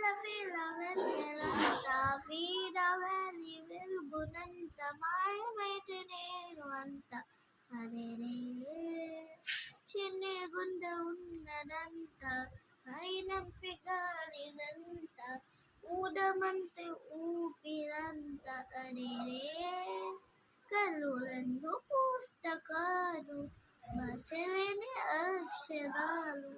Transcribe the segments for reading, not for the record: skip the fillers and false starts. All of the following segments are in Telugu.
వెన్నెలంత వీరవలి వెలుగునంత మాయమైతే నేను అంత అరెరే చిన్ని గుండె ఉన్నదంత అయినంపి గాలినంత ఊదమంతే ఊపిరంత అరెరే కళ్ళు రెండు పుస్తకాలు భాషలేని అక్షరాలు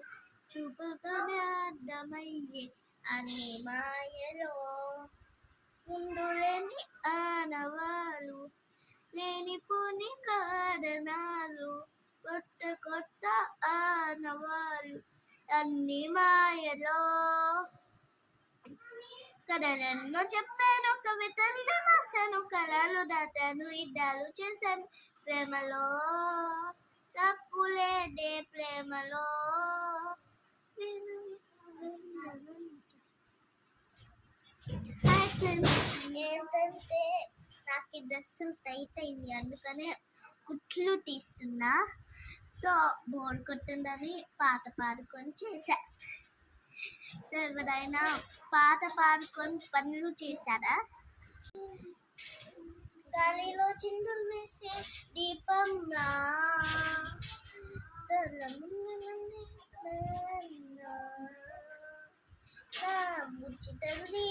చూపుతోనే అర్థమయ్యే అన్ని మాయలో ముందు లేని ఆనవాలు లేనిపోని కారణాలు కొత్త కొత్త ఆనవాలు అన్ని మాయలో కథలెన్నో చెప్పాను కవితలు రాశాను కళలు దాటాను యుద్ధాలు చేశాను ప్రేమలో తప్పు లేదే ప్రేమలో హాయ్ ఫ్రెండ్స్ ఏంటంటే నాకు ఈ డ్రెస్సులు టైట్ అయింది అందుకనే కుట్లు తీస్తున్నా సో బోర్ కొట్టిందని పాట పాడుకొని చేశా సో ఎవరైనా పాట పాడుకొని పనులు చేశారా గాలిలో చిందులు వేసే దీపంలా బుచ్చి తల్లి